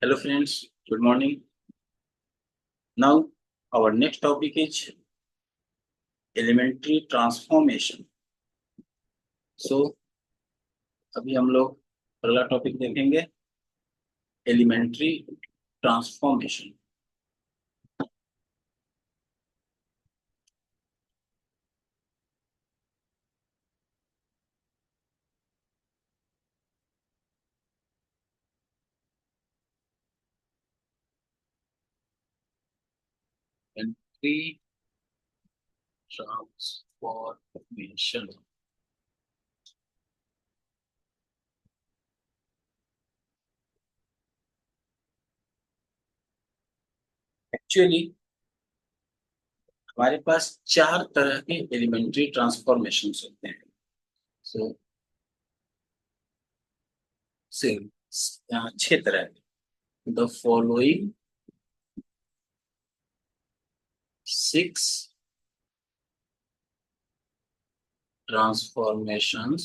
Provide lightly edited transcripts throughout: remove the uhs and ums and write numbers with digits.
Hello friends, good morning. Now our next topic is elementary transformation. So अभी हम लोग अगला टॉपिक देखेंगे elementary transformation. Elementary transformation. Actually हमारे पास चार तरह के एलिमेंट्री ट्रांसफॉर्मेशन होते हैं. सो छह तरह के. The following six transformations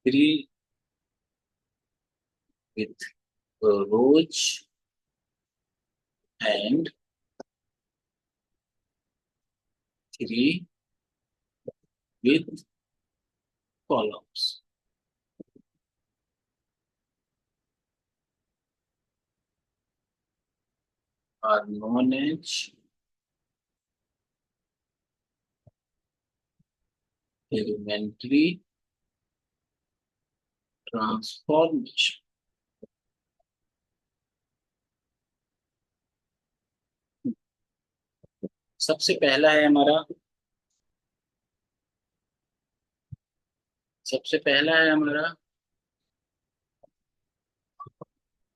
three with rows and three with columns are known as elementary transformation. सबसे पहला है हमारा सबसे पहला है हमारा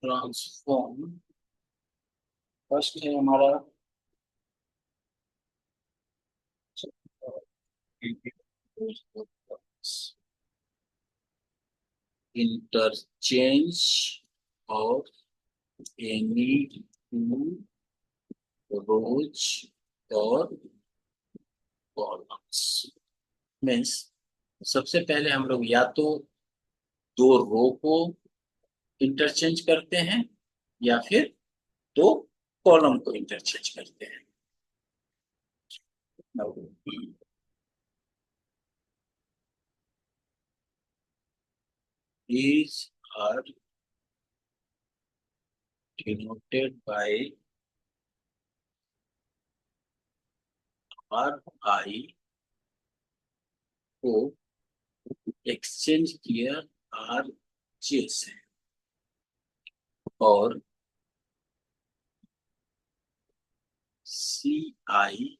ट्रांसफॉर्म. फर्स्ट है हमारा interchange of any two rows और कॉलम्स. मीन्स सबसे पहले हम लोग या तो दो रो को इंटरचेंज करते हैं या फिर दो कॉलम को इंटरचेंज करते हैं. Now, these are denoted by RI को एक्सचेंज किया RJ से, और CI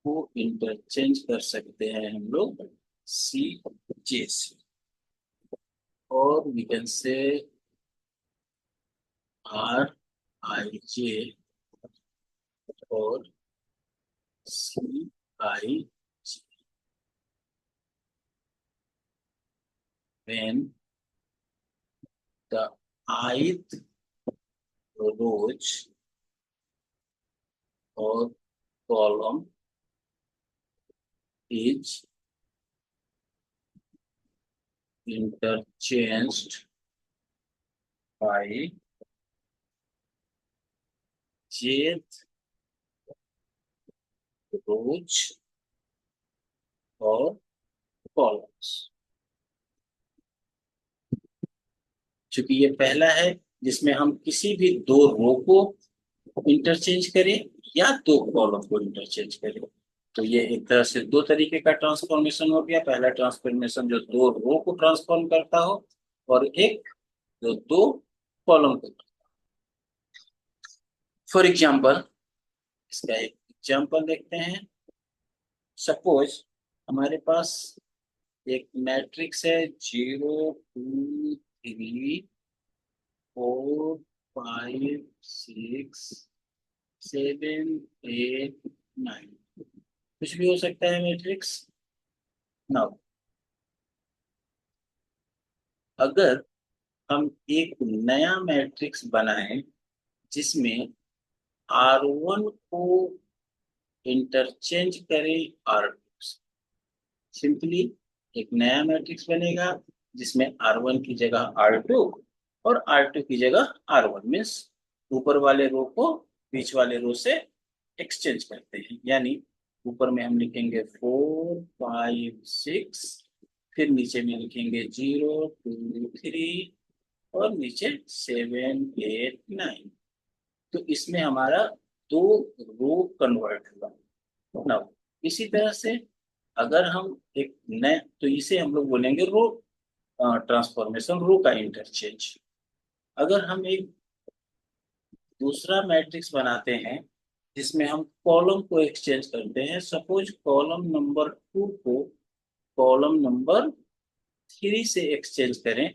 को इंटरचेंज कर सकते हैं हम लोग CJ से, और वी कैन से RIJ और CI when the ith rows or column is interchanged by jth rows और columns. चूंकि ये पहला है जिसमें हम किसी भी दो रो को इंटरचेंज करें या दो कॉलम को इंटरचेंज करें, तो ये एक तरह से दो तरीके का ट्रांसफॉर्मेशन हो गया. पहला ट्रांसफॉर्मेशन जो दो रो को ट्रांसफॉर्म करता हो, और एक जो दो कॉलम को. फॉर एग्जाम्पल, इसका एक एग्जाम्पल देखते हैं. सपोज हमारे पास एक मैट्रिक्स है 0 2 3 4 5 6 7 8 9. कुछ भी हो सकता है मैट्रिक्स. नाउ अगर हम एक नया मैट्रिक्स बनाएं जिसमें R1 को इंटरचेंज करें आर सिंपली एक नया मैट्रिक्स बनेगा जिसमें R1 की जगह R2 और R2 की जगह R1 मीन्स ऊपर वाले रो को बीच वाले रो से एक्सचेंज करते हैं। यानी ऊपर में हम लिखेंगे 4 5 6, फिर नीचे में लिखेंगे 0 2 3 और नीचे 7 8 9। तो इसमें हमारा दो रो कन्वर्ट हुआ ना। इसी तरह से अगर हम एक नए तो इसे हम लोग बोलेंगे रो ट्रांसफॉर्मेशन, रो का इंटरचेंज। अगर हम एक दूसरा मैट्रिक्स बनाते हैं जिसमें हम कॉलम को एक्सचेंज करते हैं, सपोज कॉलम नंबर 2 को कॉलम नंबर 3 से एक्सचेंज करें,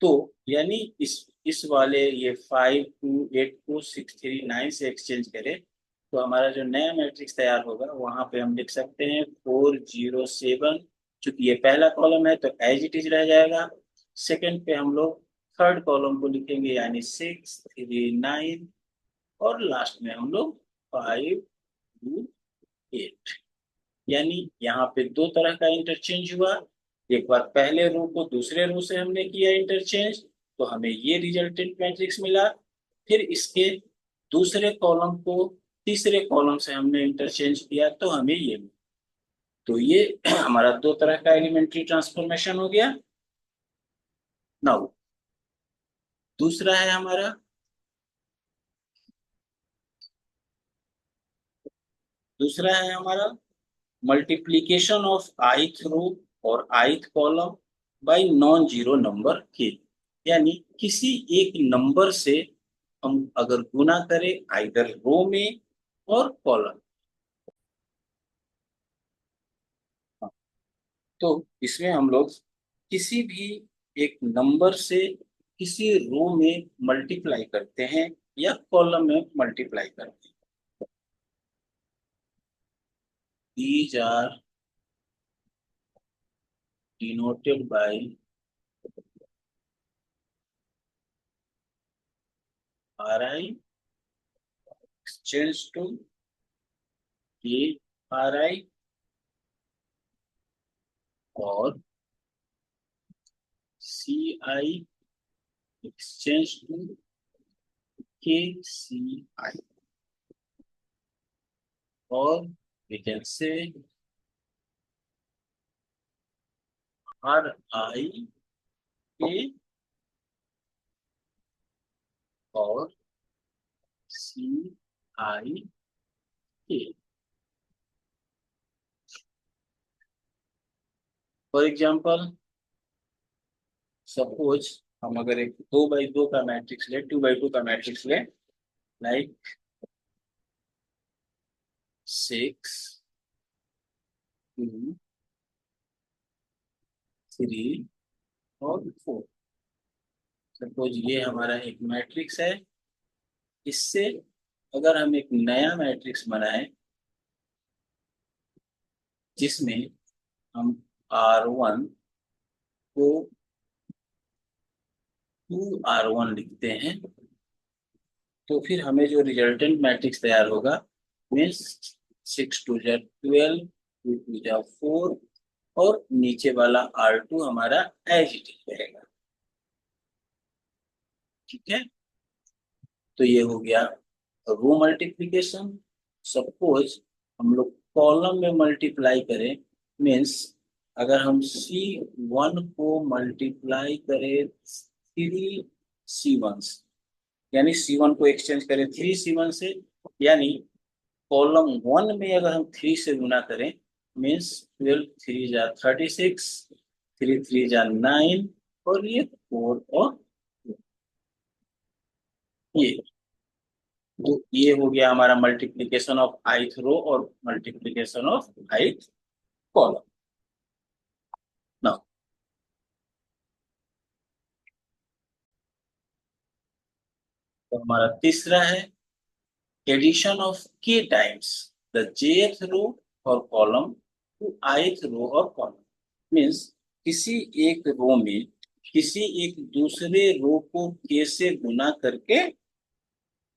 तो यानी इस वाले ये 5 2 8 को 6 3 9 से एक्सचेंज करें, तो हमारा जो नया मैट्रिक्स तैयार होगा वहां पे हम लिख सकते हैं 4 0 7। चूंकि ये पहला कॉलम है तो एज इट इज रह जाएगा। सेकंड पे हम लोग थर्ड कॉलम को लिखेंगे यानी 6 3 9, और लास्ट में हम लोग 5 2 8। यानी यहाँ पे दो तरह का इंटरचेंज हुआ। एक बार पहले रो को दूसरे रो से हमने किया इंटरचेंज, तो हमें ये रिजल्टेंट मैट्रिक्स मिला। फिर इसके दूसरे कॉलम को तीसरे कॉलम से हमने इंटरचेंज किया तो हमें ये मिला। तो ये हमारा दो तरह का एलिमेंट्री ट्रांसफॉर्मेशन हो गया। नाउ दूसरा है हमारा मल्टीप्लीकेशन ऑफ आइथ रो और ith column by non zero number के। यानी किसी एक नंबर से हम अगर गुना करें आइदर रो में और कॉलम, तो इसमें हम लोग किसी भी एक नंबर से किसी रो में मल्टीप्लाई करते हैं या कॉलम में मल्टीप्लाई करते हैं। These are denoted by Ri exchange to K Ri और Ci exchange to KCi, और we can say Ri K और Ci K। For example suppose हम अगर एक 2 बाई 2 का मैट्रिक्स ले, 2 बाई 2 का मैट्रिक्स ले, लाइक 6 2 3 और 4। सपोज ये हमारा एक मैट्रिक्स है। इससे अगर हम एक नया मैट्रिक्स बनाएं जिसमें हम R1 को 2R1 लिखते हैं, तो फिर हमें जो रिजल्टेंट मैट्रिक्स तैयार होगा मीन्स 6 2 12, 2 2 4, और नीचे वाला R2 हमारा एज इट इज रहेगा। ठीक है, तो ये हो गया रो मल्टीप्लिकेशन। सपोज हम लोग कॉलम में मल्टीप्लाई करें मीन्स अगर हम C1 को मल्टीप्लाई करें 3 C1 से, यानी C1 को एक्सचेंज करें 3 C1 से, यानी कॉलम 1 में अगर हम 3 से गुना करें मीन्स 12 3 जा 36, 3 3 जा 9, और ये 4 और ये। तो ये हो गया हमारा मल्टीप्लिकेशन ऑफ आइथ रो और multiplication of ith column. Now तो हमारा तीसरा है एडिशन ऑफ के टाइम्स द jth रो और कॉलम टू ith रो और कॉलम। मीन्स किसी एक रो में किसी एक दूसरे रो को के से गुना करके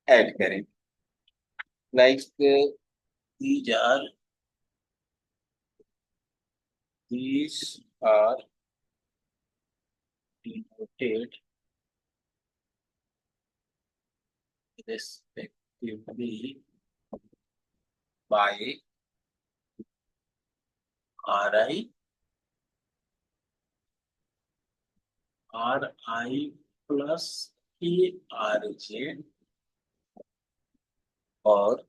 ऐड करें। Like these are denoted respectively by RI, RI plus KRJ और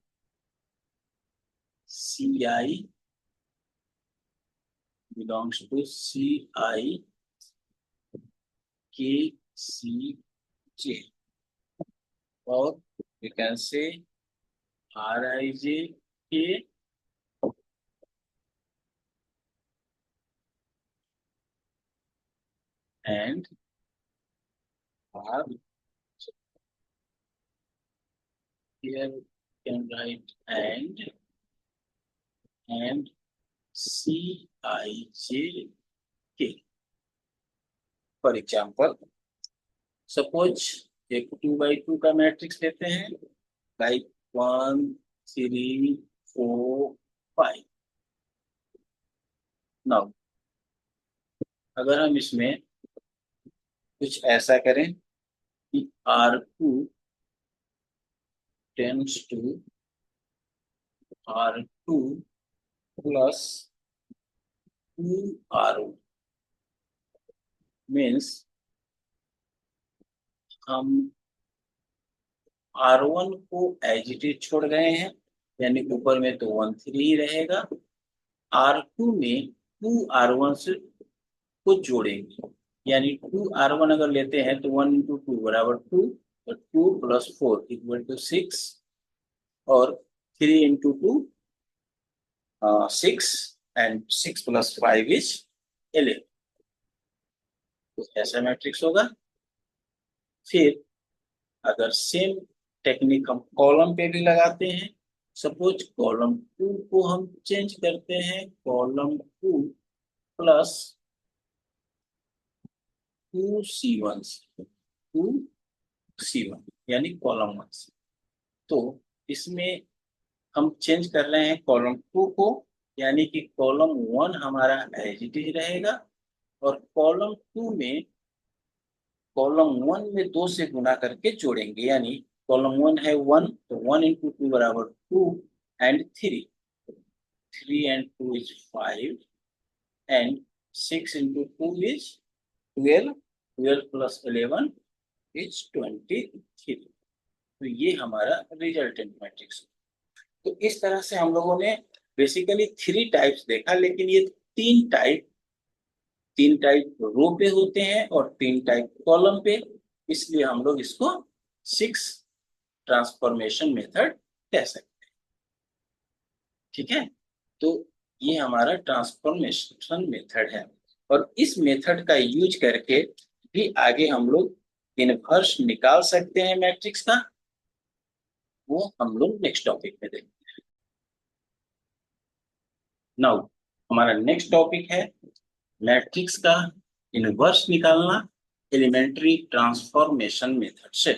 CI belongs to CI KCJ, or we can say RIJ K and R. Here we can write and CIJ K. For example, suppose एक 2x2 का matrix लेते हैं, like 1 3 4 5. Now अगर हम इसमें कुछ ऐसा करें कि R2 tends to R2 plus 2R1 means हम R1 को एज इट इज छोड़ गए हैं, यानी ऊपर में तो 1 3 ही रहेगा. R2 में 2R1 से को जोड़ेंगे, यानी 2R1 अगर लेते हैं तो 1 इंटू 2 बराबर 2, और 2 प्लस 4 इक्वल टू 6, और 3 इंटू 2 6, एंड 6 प्लस 5 इज 11. तो ऐसा मैट्रिक्स होगा. फिर अगर सेम टेक्निक हम कॉलम पे भी लगाते हैं, सपोज कॉलम 2 को हम चेंज करते हैं, कॉलम 2 प्लस 2C1 2C1 यानी कॉलम 1 से. तो इसमें हम चेंज कर रहे हैं कॉलम 2 को, यानी कि कॉलम 1 हमारा एज इट इज रहेगा, और कॉलम 2 में कॉलम 1 में 2 से गुना करके जोड़ेंगे, यानी कॉलम 1 है 1, तो 1 इंटू 2 बराबर 2 and 3, 3 and 2 is 5, and 6 into 2 is 12, 12 plus 11 is 23. तो ये हमारा रिजल्टेंट मैट्रिक्स. तो इस तरह से हम लोगों ने बेसिकली 3 टाइप्स देखा, लेकिन ये 3 टाइप रो पे होते हैं और 3 टाइप कॉलम पे, इसलिए हम लोग इसको 6 ट्रांसफॉर्मेशन मेथड कह सकते हैं. ठीक है, तो ये हमारा ट्रांसफॉर्मेशन मेथड है, और इस मेथड का यूज करके भी आगे हम लोग इनवर्स निकाल सकते हैं मैट्रिक्स का. वो हम लोग नेक्स्ट टॉपिक में देखेंगे. नाउ हमारा नेक्स्ट टॉपिक है मैट्रिक्स का इनवर्स निकालना एलिमेंट्री ट्रांसफॉर्मेशन मेथड से.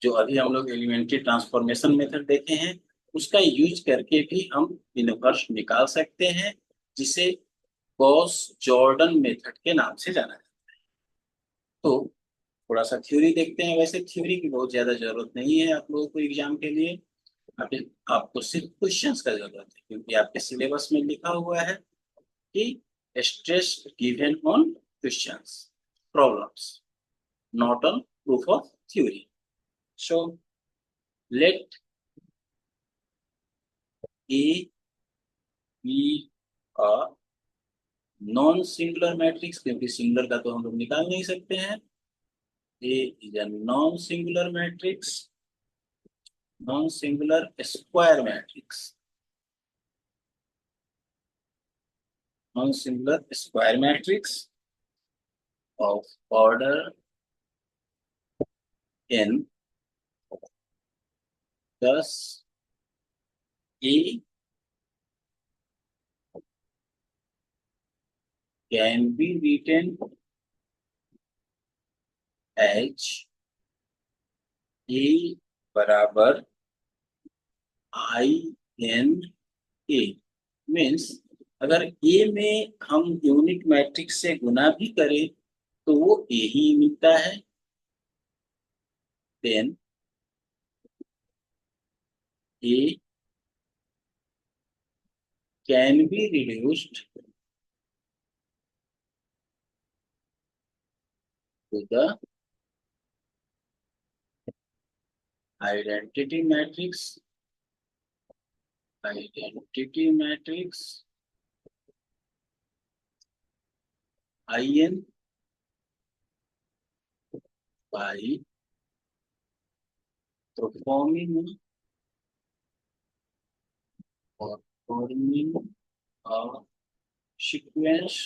जो अभी हम लोग एलिमेंट्री ट्रांसफॉर्मेशन मेथड देखे हैं, उसका यूज करके भी हम इनवर्स निकाल सकते हैं, जिसे गॉस जॉर्डन मेथड के नाम से जाना जाता है. तो थोड़ा सा थ्योरी देखते हैं. वैसे थ्योरी की बहुत ज्यादा जरूरत नहीं है आप लोगों को एग्जाम के लिए. अभी आपको सिर्फ क्वेश्चंस का जरूरत है, क्योंकि आपके सिलेबस में लिखा हुआ है कि stress given on questions problems, not on proof of theory. So let A be a non singular matrix, क्योंकि सिंगुलर का तो हम लोग निकाल नहीं सकते हैं. A is a non singular matrix, non singular square matrix, non singular square matrix of order n. Thus A can be written as A बराबर I n ए मीन्स अगर ए में हम यूनिट मैट्रिक्स से गुना भी करें तो वो ए ही मिलता है। Then A can be reduced to the identity matrix I n by performing a sequence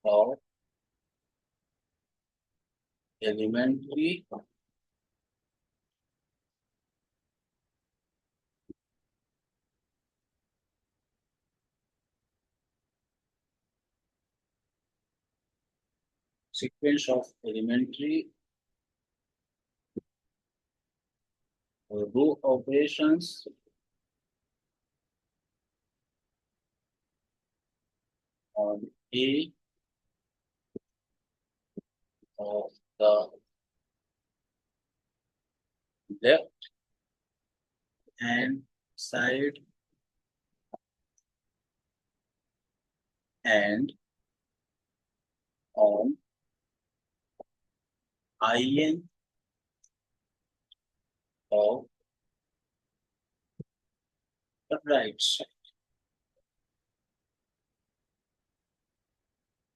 of elementary sequence of elementary row operations on A of the left hand side and on in of the right side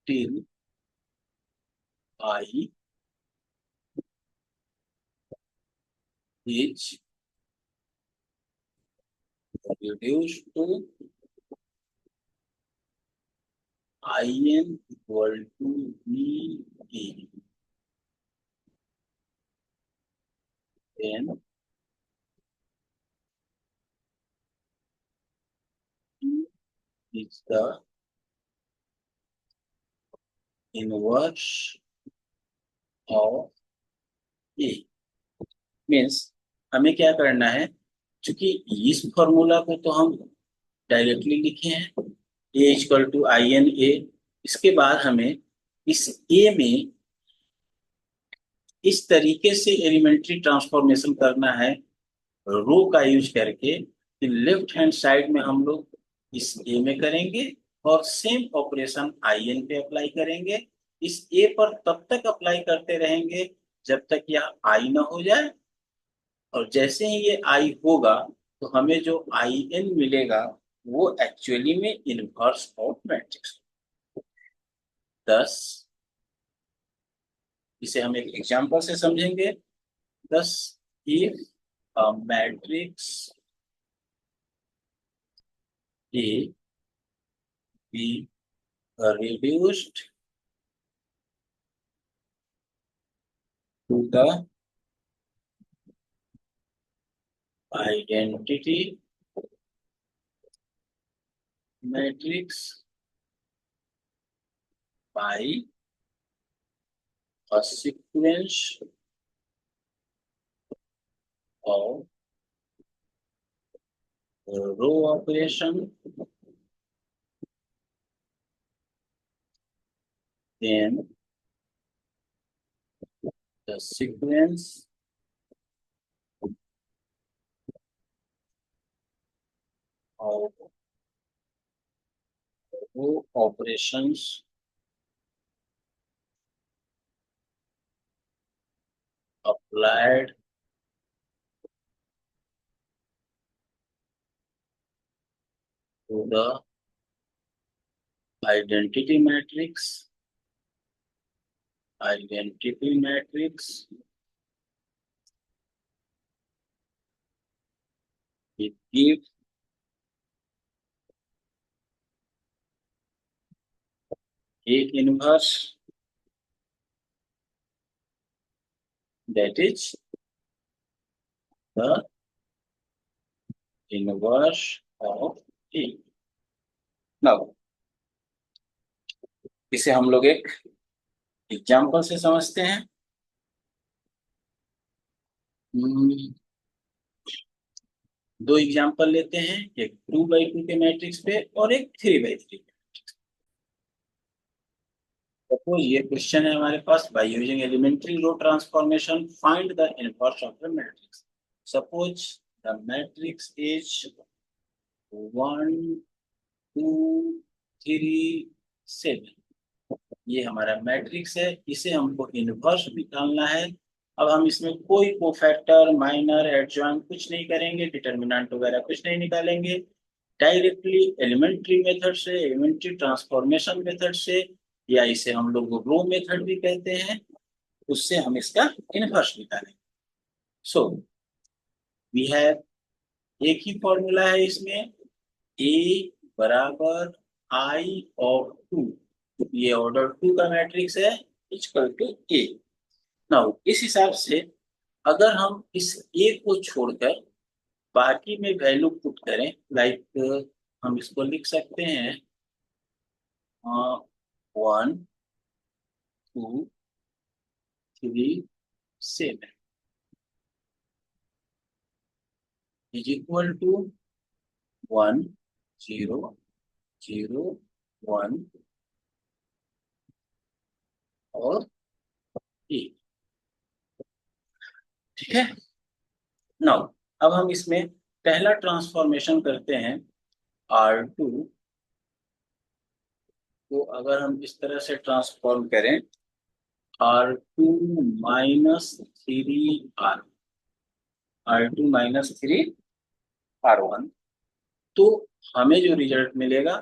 till I is reduced to in equal to B E. Then E is the inverse of A. Means हमें क्या करना है, क्योंकि इस formula को तो हम directly लिखे हैं A equal to I N A. इसके बाद हमें इस ए में इस तरीके से एलिमेंट्री ट्रांसफॉर्मेशन करना है रो का यूज करके कि लेफ्ट हैंड साइड में हम लोग इस ए में करेंगे और सेम ऑपरेशन आई एन पे अप्लाई करेंगे। इस ए पर तब तक अप्लाई करते रहेंगे जब तक यह आई ना हो जाए, और जैसे ही ये आई होगा तो हमें जो आई एन मिलेगा वो एक्चुअली में इनवर्स ऑफ मैट्रिक्स। दस इसे हम एक एग्जांपल से समझेंगे। Thus if a matrix A be reduced to the identity matrix by a sequence of row operation, then the sequence of row operations applied to the identity matrix it gives A inverse, that is the inverse of A। Now इसे हम लोग एक example से समझते हैं। दो example लेते हैं, एक 2 by 2 के मैट्रिक्स पे और एक 3 by 3 पे। सपोज ये क्वेश्चन है हमारे पास, by using elementary row transformation find the inverse of the matrix. Suppose the matrix is 1 2 3 7। ये हमारा मैट्रिक्स है, इसे हमको इनवर्स निकालना है। अब हम इसमें कोई कोफैक्टर, माइनर, एडजॉइंट कुछ नहीं करेंगे, डिटर्मिनेंट वगैरह कुछ नहीं निकालेंगे। डायरेक्टली एलिमेंट्री मेथड से, एलिमेंट्री ट्रांसफॉर्मेशन मेथड से, या इसे हम लोग रो मेथड भी कहते हैं, उससे हम इसका इनवर्स निकालेंगे। सो वी हैव, एक ही फॉर्मूला है इसमें, ए बराबर आई और टू। ये ऑर्डर 2 का मैट्रिक्स है, इक्वल टू ए। नाउ इस हिसाब से अगर हम इस ए को छोड़कर बाकी में वैल्यू पुट करें, लाइक हम इसको लिख सकते हैं 1 2 3 7 इज इक्वल टू 1 0 0 1 और ए। ठीक है। नाउ अब हम इसमें पहला ट्रांसफॉर्मेशन करते हैं, R2 को अगर हम इस तरह से ट्रांसफॉर्म करें, R2 - 3R, R2 - 3R1, तो हमें जो रिजल्ट मिलेगा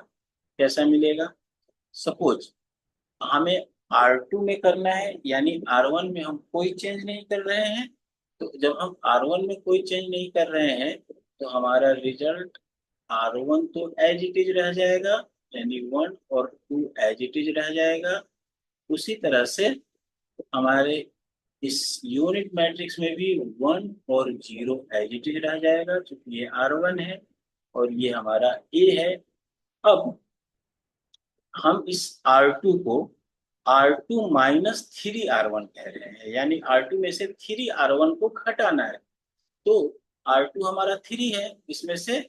कैसा मिलेगा। सपोज हमें R2 में करना है, यानी R1 में हम कोई चेंज नहीं कर रहे हैं। तो जब हम R1 में कोई चेंज नहीं कर रहे हैं तो हमारा रिजल्ट R1 तो एज इट इज रह जाएगा, यानी 1 और 2 एज इट इज रह जाएगा। उसी तरह से हमारे इस यूनिट मैट्रिक्स में भी 1 और 0 एज इट इज रह जाएगा, क्योंकि ये R1 है और ये हमारा A है। अब हम इस R2 को R2 - 3R1 कह रहे हैं, यानी R2 में से 3R1 को घटाना है। तो R2 हमारा 3 है, इसमें से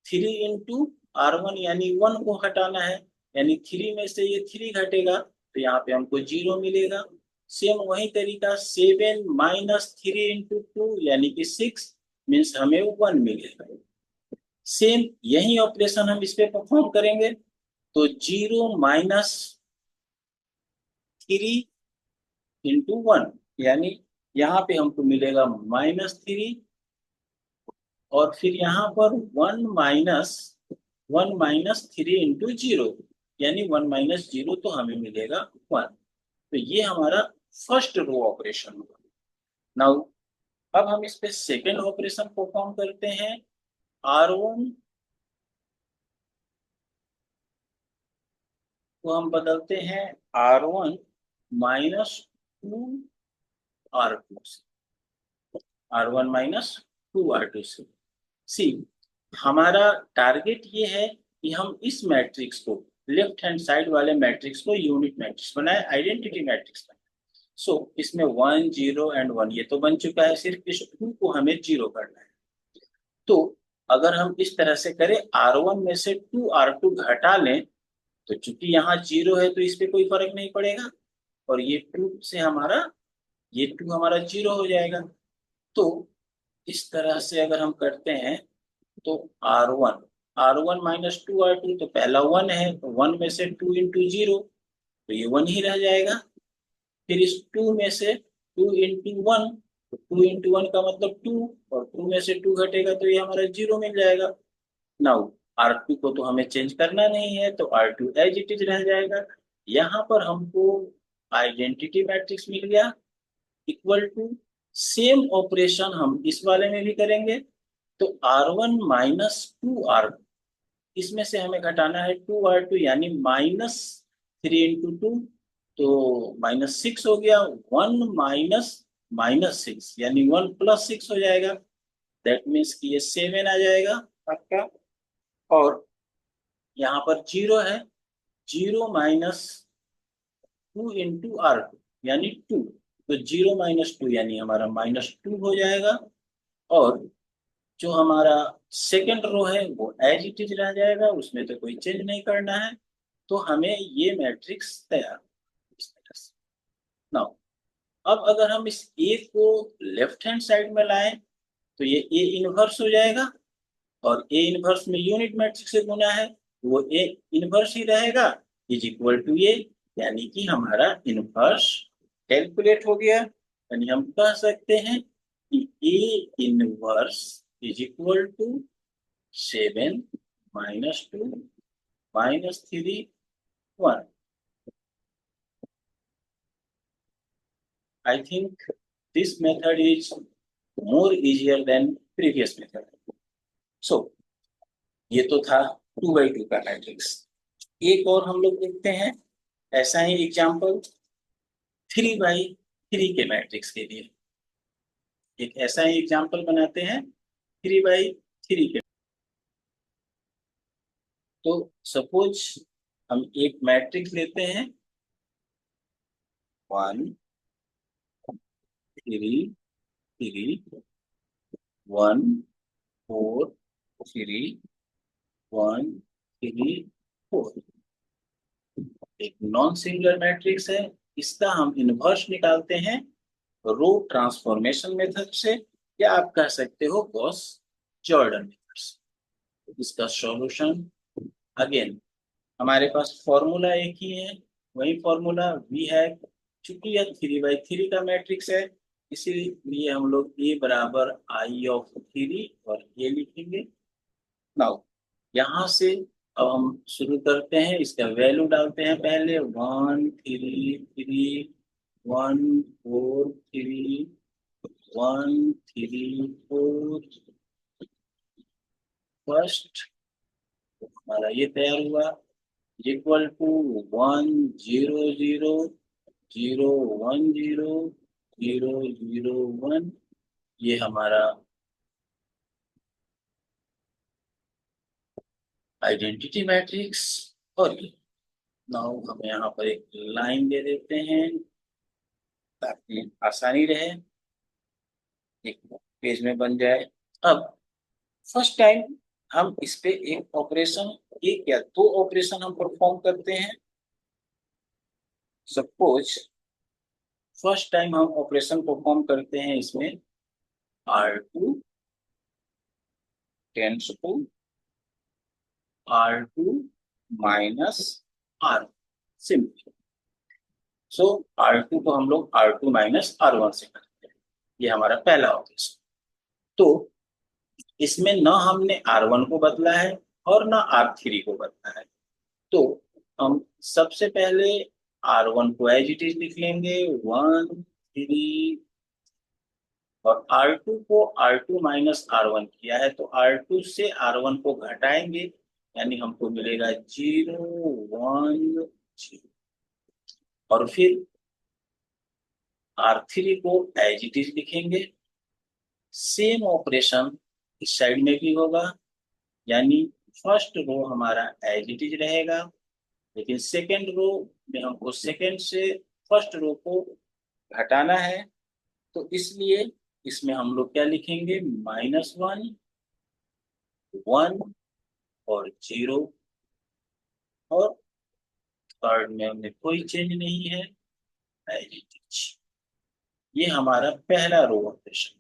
3 × R1 यानी 1 को हटाना है, यानी 3 में से ये 3 घटेगा तो यहाँ पे हमको 0 मिलेगा। सेम वही तरीका 7 - 3 × 2 यानी कि 6 मीन्स हमें 1 मिलेगा। सेम यही ऑपरेशन हम इस पे परफॉर्म करेंगे, तो 0 - 3 × 1 यानी यहाँ पे हमको मिलेगा -3, और फिर यहाँ पर 1 - 3 × 0 यानी 1 - 0, तो हमें मिलेगा 1। तो ये हमारा फर्स्ट रो ऑपरेशन होगा। नाउ अब हम इस पे सेकेंड ऑपरेशन परफॉर्म करते हैं। R1 को हम बदलते हैं R1 - 2R2 से, R1 - 2R2 से। सी, हमारा टारगेट ये है कि हम इस मैट्रिक्स को, लेफ्ट हैंड साइड वाले मैट्रिक्स को यूनिट मैट्रिक्स बनाए, आइडेंटिटी मैट्रिक्स बनाए। सो इसमें 1 0 एंड 1 ये तो बन चुका है, सिर्फ इस 2 को हमें 0 करना है। तो अगर हम इस तरह से करें, R1 में से 2R2 घटा लें, तो चूंकि यहाँ 0 है तो इस पे कोई फर्क नहीं पड़ेगा, और ये 2 से हमारा, ये 2 हमारा 0 हो जाएगा। तो इस तरह से अगर हम करते हैं तो R1 - 2R2, तो पहला 1 है, तो 1 में से 2 × 0 तो ये 1 ही रह जाएगा। फिर इस 2 में से 2 × 1, तो 2 × 1 का मतलब 2, और 2 में से 2 घटेगा तो ये हमारा 0 मिल जाएगा। नाउ R2 को तो हमें चेंज करना नहीं है, तो R2 एज इट इज रह जाएगा। यहाँ पर हमको आइडेंटिटी मैट्रिक्स मिल गया, इक्वल टू, सेम ऑपरेशन हम इस वाले में भी करेंगे। तो R1 - 2R2, इसमें से हमें घटाना है 2R2, यानी -3 × 2, तो -6 हो गया। 1 - -6 यानी 1 + 6 हो जाएगा, दैट मीन्स कि ये 7 आ जाएगा आपका। और यहाँ पर 0 है, 0 - 2 × R2 यानी 2, तो 0 - 2 यानी हमारा -2 हो जाएगा। और जो हमारा सेकंड रो है वो एज इट इज रह जाएगा, उसमें तो कोई चेंज नहीं करना है। तो हमें ये मैट्रिक्स तैयार इस तरह से। नाउ अब अगर हम इस ए को लेफ्ट हैंड साइड में लाएं तो ये ए इनवर्स हो जाएगा, और ए इनवर्स में यूनिट मैट्रिक्स से गुना है, वो ए इनवर्स ही रहेगा, इज इक्वल टू ए, यानी कि हमारा इनवर्स कैलकुलेट हो गया। यानी हम कह सकते हैं कि A inverse is equal to 7 - 2 - 3 1। I think this method is more easier than previous method. So ये तो था 2 by 2 का मैट्रिक्स। एक और हम लोग देखते हैं ऐसा ही एग्जाम्पल 3 by 3 के मैट्रिक्स के लिए। एक ऐसा ही एग्जाम्पल बनाते हैं 3 by 3 के। तो सपोज हम एक मैट्रिक्स लेते हैं 1 3 3 1 4 3 1 3 4। एक नॉन सिंगुलर मैट्रिक्स है, इसका हम इनवर्स निकालते हैं रो ट्रांसफॉर्मेशन मेथड से, या आप कह सकते हो गॉस जॉर्डन मेथड से। इसका सॉल्यूशन अगेन हमारे पास फॉर्मूला एक ही है, वही फॉर्मूला वी है। चूंकि यह 3 by 3 का मैट्रिक्स है, इसीलिए हम लोग ए बराबर आई ऑफ 3 और ए लिखेंगे। नाउ यहाँ से अब हम शुरू करते हैं, इसका वैल्यू डालते हैं पहले 1 3 3 1 4 3 फर्स्ट हमारा ये तैयार हुआ, इक्वल टू 1 0 0 0 1 0 0 0 1। ये हमारा आइडेंटिटी मैट्रिक्स। और ये नाउ हम यहाँ पर एक लाइन दे देते हैं ताकि आसानी रहे, एक पेज में बन जाए। अब फर्स्ट टाइम हम इस पे एक ऑपरेशन, एक या दो ऑपरेशन हम परफॉर्म करते हैं। सपोज फर्स्ट टाइम हम ऑपरेशन परफॉर्म करते हैं इसमें R2 tends to R2 minus R, simple. So R2 को हम लोग R2 माइनस R1 से करते हैं, ये हमारा पहला ऑपरेशन। तो इसमें ना हमने R1 को बदला है और ना R3 को बदला है। तो हम सबसे पहले R1 को एज इट इज लिख लेंगे 1 3, और R2 को R2 माइनस R1 किया है, तो R2 से R1 को घटाएंगे, यानी हमको मिलेगा 0 1 0। और फिर R3 को एज इट इज लिखेंगे। सेम ऑपरेशन इस साइड में भी होगा, यानी फर्स्ट रो हमारा एज इट इज रहेगा, लेकिन सेकेंड रो में हमको सेकेंड से फर्स्ट रो को घटाना है। तो इसलिए इसमें हम लोग क्या लिखेंगे -1 1 और 0, और थर्ड में हमें कोई चेंज नहीं है, एज इट इज। ये हमारा पहला row operation.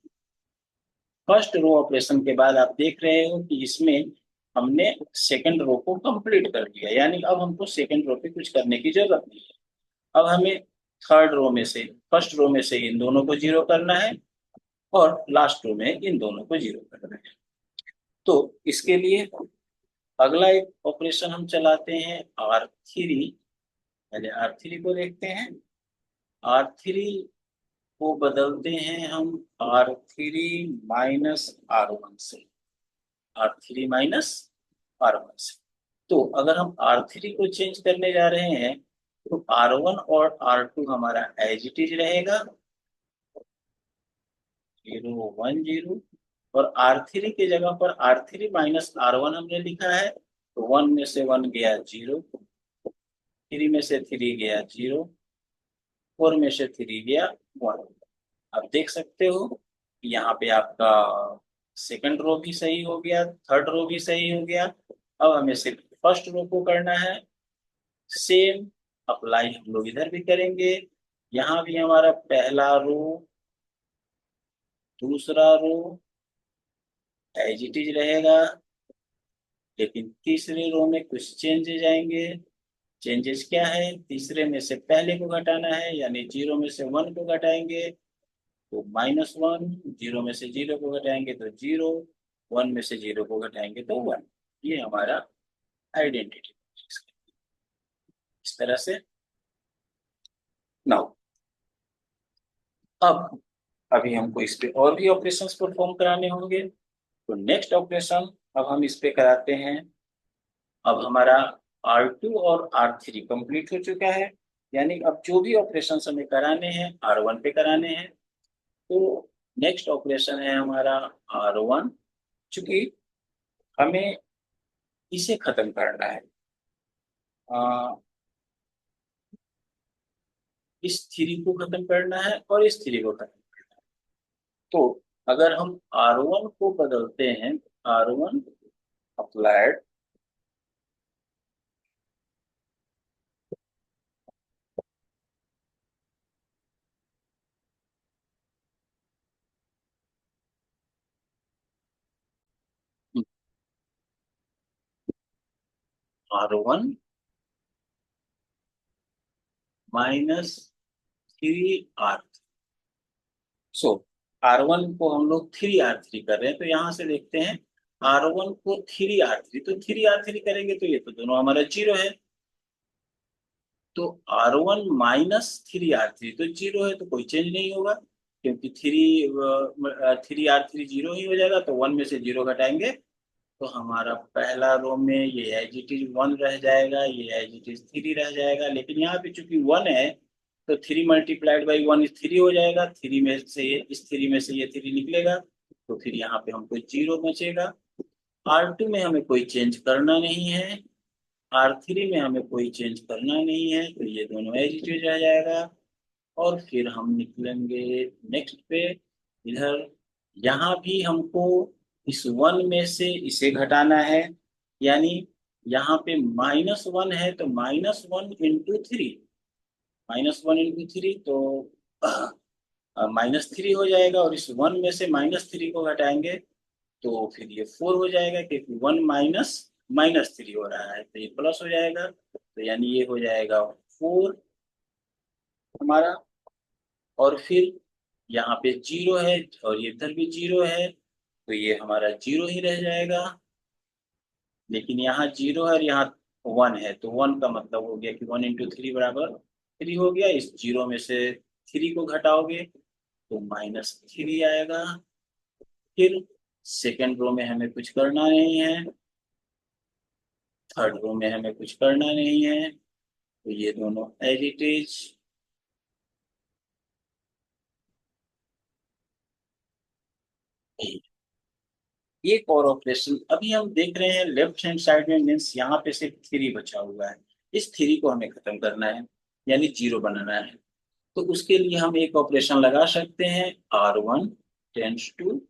First row operation के बाद आप देख रहे हो कि इसमें हमने सेकंड रो को कंप्लीट कर दिया, यानी अब हमको सेकंड रो पे कुछ करने की जरूरत नहीं है। अब हमें थर्ड रो में से फर्स्ट रो में से इन दोनों को जीरो करना है, और लास्ट रो में इन दोनों को जीरो करना है। तो इसके लिए अगला एक ऑपरेशन हम चलाते हैं R3। पहले R3 को देखते हैं। R3 को बदलते हैं हम R3 माइनस R1 से, R3 माइनस R1 से। तो अगर हम R3 को चेंज करने जा रहे हैं तो R1 और R2 हमारा एज इट इज रहेगा 0 1 0, और R3 की जगह पर R3 माइनस R1 हमने लिखा है, तो 1 में से 1 गया 0, 3 में से 3 गया 0, 4 में से 3 गया 1। आप देख सकते हो यहाँ पे आपका सेकंड रो भी सही हो गया, थर्ड रो भी सही हो गया। अब हमें सिर्फ फर्स्ट रो को करना है। सेम अप्लाई हम लोग इधर भी करेंगे। यहाँ भी हमारा पहला रो, दूसरा रो एज इट इज रहेगा, लेकिन तीसरे रो में कुछ चेंजेस आएंगे। चेंजेस क्या है? तीसरे में से पहले को घटाना है, यानी 0 में से 1 को घटाएंगे तो -1, 0 में से 0 को घटाएंगे तो 0, 1 में से 0 को घटाएंगे तो 1। ये हमारा आइडेंटिटी इस तरह से। नाउ अब अभी हमको इस पे और भी ऑपरेशंस परफॉर्म कराने होंगे। तो नेक्स्ट ऑपरेशन अब हम इस पे कराते हैं। अब हमारा R2 और R3 कंप्लीट हो चुका है, यानी अब जो भी ऑपरेशन हमें कराने हैं R1 पे कराने हैं। तो नेक्स्ट ऑपरेशन है हमारा R1। चूंकि हमें इसे खत्म करना है, इस थ्री को खत्म करना है और इस थ्री को खत्म करना है। तो अगर हम R1 को बदलते हैं, R1 अप्लाइड R1 -3R। सो R1 को हम लोग 3R3 कर रहे हैं, तो यहां से देखते हैं R1 को 3R3, तो 3R3 करेंगे तो ये तो दोनों हमारा 0 है। तो R1 -3R3 तो 0 है, तो कोई चेंज नहीं होगा, क्योंकि 3R3 0 ही हो जाएगा। तो 1 में से 0 घटाएंगे तो हमारा पहला रो में ये एज इट इज 1 रह जाएगा, ये एज इट इज 3 रह जाएगा। लेकिन यहाँ पे चूंकि 1 है तो 3 मल्टीप्लाइड बाई 1 इज 3 हो जाएगा। 3 में से इस 3 में से ये 3 निकलेगा, तो फिर यहाँ पे हमको 0 बचेगा। R2 में हमें कोई चेंज करना नहीं है, R3 में हमें कोई चेंज करना नहीं है, तो ये दोनों एज इट इज रह जाएगा। और फिर हम निकलेंगे नेक्स्ट पे इधर। यहाँ भी हमको इस 1 में से इसे घटाना है, यानी यहाँ पे -1 है तो -1 × 3, -1 × 3 तो -3 हो जाएगा। और इस 1 में से -3 को घटाएंगे तो फिर ये 4 हो जाएगा, क्योंकि 1 माइनस -3 हो रहा है तो ये प्लस हो जाएगा। तो यानी ये हो जाएगा 4 हमारा। और फिर यहाँ पे 0 है और ये इधर भी 0 है, तो ये हमारा 0 ही रह जाएगा। लेकिन यहाँ 0 है और यहाँ 1 है, तो 1 का मतलब हो गया कि 1 × 3 बराबर 3 हो गया। इस 0 में से 3 को घटाओगे तो -3 आएगा। फिर सेकेंड रो में हमें कुछ करना नहीं है, थर्ड रो में हमें कुछ करना नहीं है, तो ये दोनों एज इट इज। एक और ऑपरेशन अभी हम देख रहे हैं लेफ्ट हैंड साइड में, मीन्स यहाँ पे सिर्फ 3 बचा हुआ है। इस 3 को हमें खत्म करना है, यानी 0 बनाना है। तो उसके लिए हम एक ऑपरेशन लगा सकते हैं, R1 tends to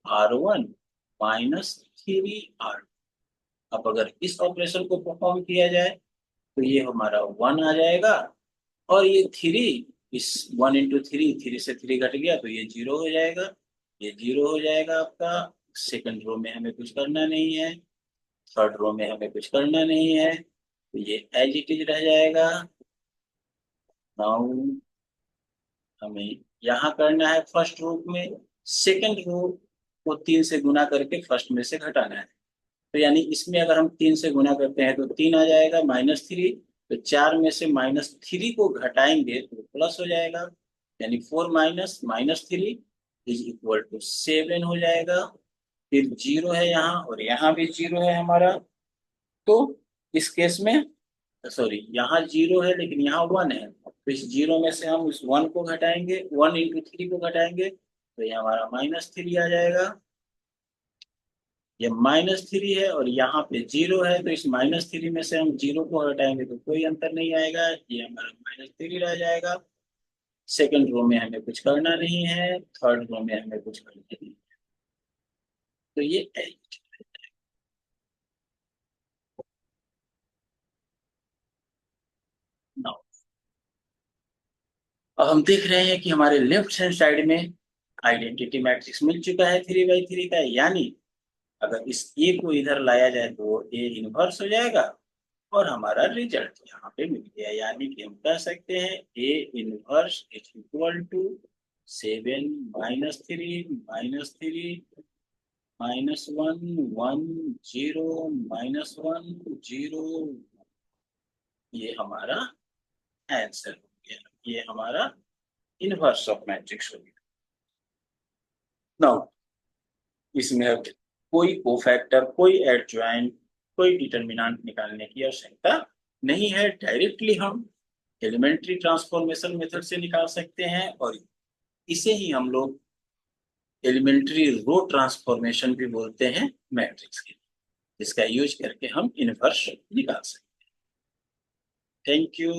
R1 -3R। अब अगर इस ऑपरेशन को परफॉर्म किया जाए तो ये हमारा 1 आ जाएगा, और ये 3, इस 1 × 3, 3 से 3 घट गया तो ये 0 हो जाएगा। ये 0 हो जाएगा आपका। सेकंड रो में हमें कुछ करना नहीं है, थर्ड रो में हमें कुछ करना नहीं है, तो ये एज इट इज रह जाएगा। नाउ हमें यहाँ करना है फर्स्ट रो में, सेकंड रो को 3 से गुना करके फर्स्ट में से घटाना है। तो यानी इसमें अगर हम 3 से गुना करते हैं तो 3 आ जाएगा, -3। तो 4 में से -3 को घटाएंगे तो प्लस हो जाएगा, यानी 4 माइनस -3 इज इक्वल टू 7 हो जाएगा। फिर 0 है यहाँ और यहाँ भी 0 है हमारा। तो इस केस में, सॉरी, यहाँ 0 है लेकिन यहाँ 1 है, तो इस 0 में से हम इस 1 को घटाएंगे, 1 × 3 को घटाएंगे तो ये हमारा -3 आ जाएगा। ये -3 है और यहाँ पे 0 है, तो इस -3 में से हम 0 को हटाएंगे तो कोई अंतर नहीं आएगा, ये हमारा -3 रह जाएगा। सेकंड रो में हमें कुछ करना नहीं है, थर्ड रो में हमें कुछ करना नहीं है। तो ये एल। अब हम देख रहे हैं कि हमारे लेफ्ट हैंड साइड में आइडेंटिटी मैट्रिक्स मिल चुका है 3 by 3 का, यानी अगर इस ए को इधर लाया जाए तो ए इनवर्स हो जाएगा और हमारा रिजल्ट यहाँ पे मिल गया, यानी कि हम कह सकते हैं A inverse is equal to 7 - 3 - 3 -1 1 0 -1 0। ये हमारा आंसर हो गया, ये हमारा इनवर्स ऑफ मैट्रिक्स हो गया। नाउ इसमें अब कोई कोफैक्टर, कोई एडजॉइंट, कोई डिटर्मिनेंट निकालने की आवश्यकता नहीं है, डायरेक्टली हम एलिमेंट्री ट्रांसफॉर्मेशन मेथड से निकाल सकते हैं, और इसे ही हम लोग एलिमेंट्री रो ट्रांसफॉर्मेशन भी बोलते हैं मैट्रिक्स के, जिसका यूज करके हम इनवर्स निकाल सकते हैं। Thank you.